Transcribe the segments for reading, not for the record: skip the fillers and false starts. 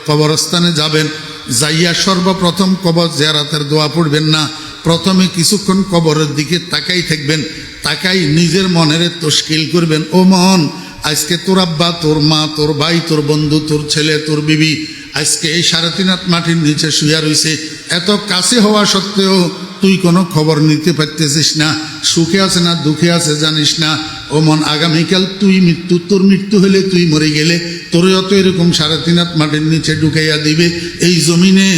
কবরস্থানে যাবেন, যাইয়া সর্বপ্রথম কবর জিয়ারতের দোয়া পড়বেন না, প্রথমে কিছুক্ষণ কবরের দিকে তাকাই থাকবেন, তাকাই নিজের মনের তশকিল করবেন, ও মন, আজকে তোর আব্বা, তোর মা, তোর ভাই, তোর বন্ধু, তোর ছেলে, তোর বিবি আজকে এই 3.5 হাত মাটির নিচে শুয়া রয়েছে। এত কাছে হওয়া সত্ত্বেও তুই কোনো খবর নিতে পারতেছিস না, সুখে আছে না দুঃখে আছে জানিস না। ও মন, আগামীকাল তোর মৃত্যু হলে, তুই মরে গেলে তোরও তো এরকম 3.5 হাত মাটির নিচে ঢুকাইয়া দিবে। এই জমিনে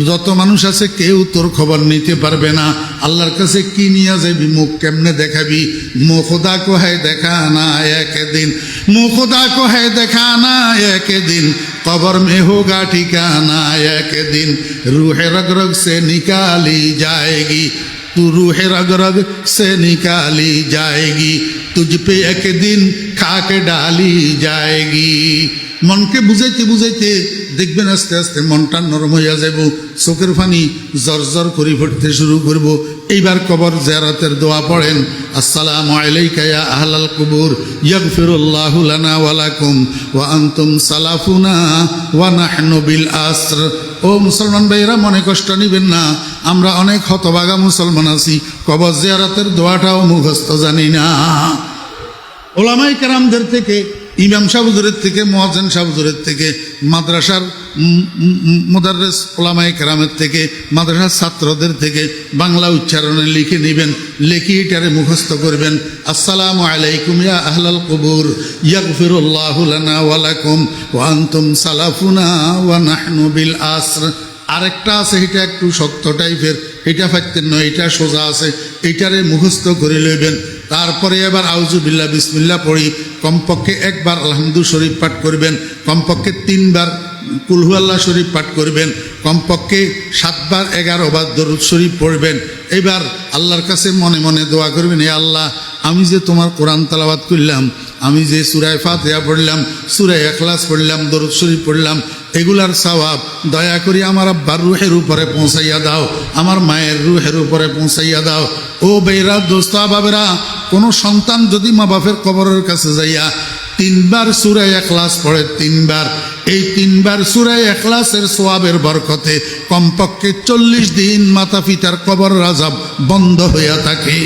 যত মানুষ আছে কেউ তোর খবর নিতে পারবে না। আল্লাহর কাছে কি নিয়ে যাবি, মুখ কেমনে দেখাবি? মুখ খোদা কো হ্যায় দেখানা একদিন, মুখ খোদা কো হ্যায় দেখানা একদিন, কবর में होगा ठिकाना एक दिन, रूह रग रग से निकाली जाएगी, तू रूह रग रग से निकाली जाएगी, तुझ पे एक दिन खाक डाली जाएगी। মনকে বুঝাইতে বুঝাইতে দেখবেন আস্তে আস্তে মনটা নরম হইয়া যাব, চোখের পানি জর্জর করে পড়তে শুরু করব। এইবার কবর জিয়ারতের দোয়া পড়েন, আসসালামু আলাইকা ইয়া আহলাল কুবুর, ইয়াগফিরুল্লাহু লানা ওয়া লাকুম ওয়া আনতুম সালাফুনা ওয়া নাহনু বিল আসর। ও মুসলমান ভাইরা, মনে কষ্ট নেবেন না, আমরা অনেক হতভাগা মুসলমান আছি, কবর জিয়ারতের দোয়াটাও মুখস্থ জানি না। ওলামায়ে কেরামদের থেকে, ইমাম সাহেব হুজুরের থেকে, মুয়াজ্জিন সাহেব হুজুরের থেকে, মাদ্রাসার মুদাররিস ওলামায়ে কেরামের থেকে, মাদ্রাসার ছাত্রদের থেকে বাংলা উচ্চারণে লিখে নেবেন, লিখে এটারে মুখস্থ করবেন। আসসালামু আলাইকুম ইয়া আহলাল কুবুর, ইয়াগফিরুল্লাহু লানা ওয়া লাকুম ওয়া আনতুম সালাফুনা ওয়া নাহনু বিল আসর। আরেকটা আছে, এটা একটু শক্ত টাইপের, এটা ফাইতেন নয়, এটা সোজা আছে, এটারে মুখস্থ করে লইবেন। তারপরে এবার আউযুবিল্লাহ বিসমিল্লাহ পড়ি, কমপক্ষে একবার আলহামদু শরীফ পাঠ করবেন, কমপক্ষে 3 বার কুল হুয়াল্লাহ শরীফ পাঠ করবেন, কমপক্ষে 7 বার 11 বার দরুদ শরীফ পড়বেন। এবার আল্লাহর কাছে মনে মনে দোয়া করবেন, হে আল্লাহ, আমি যে তোমার কোরআন তেলাওয়াত করলাম, আমি যে সূরা ফাতিহা পড়লাম, সূরা ইখলাস পড়লাম, দরুদ শরীফ পড়লাম, এগুলার সওয়াব দয়া করে আমার আব্বার রুহের উপরে পৌঁছাইয়া দাও, আমার মায়ের রুহের উপরে পৌঁছাইয়া দাও। ও বেরা দোস্তা বাবেরা, কোনো সন্তান যদি মা বাপের কবরের কাছে যাইয়া 3 বার সূরা ইখলাস পড়ে, 3 বার, এই 3 বার সূরা ইখলাসের সওয়াবের বরকতে কমপক্ষে 40 দিন মাতা পিতার কবর আযাব বন্ধ হইয়া থাকে।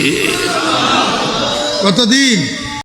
কতদিন?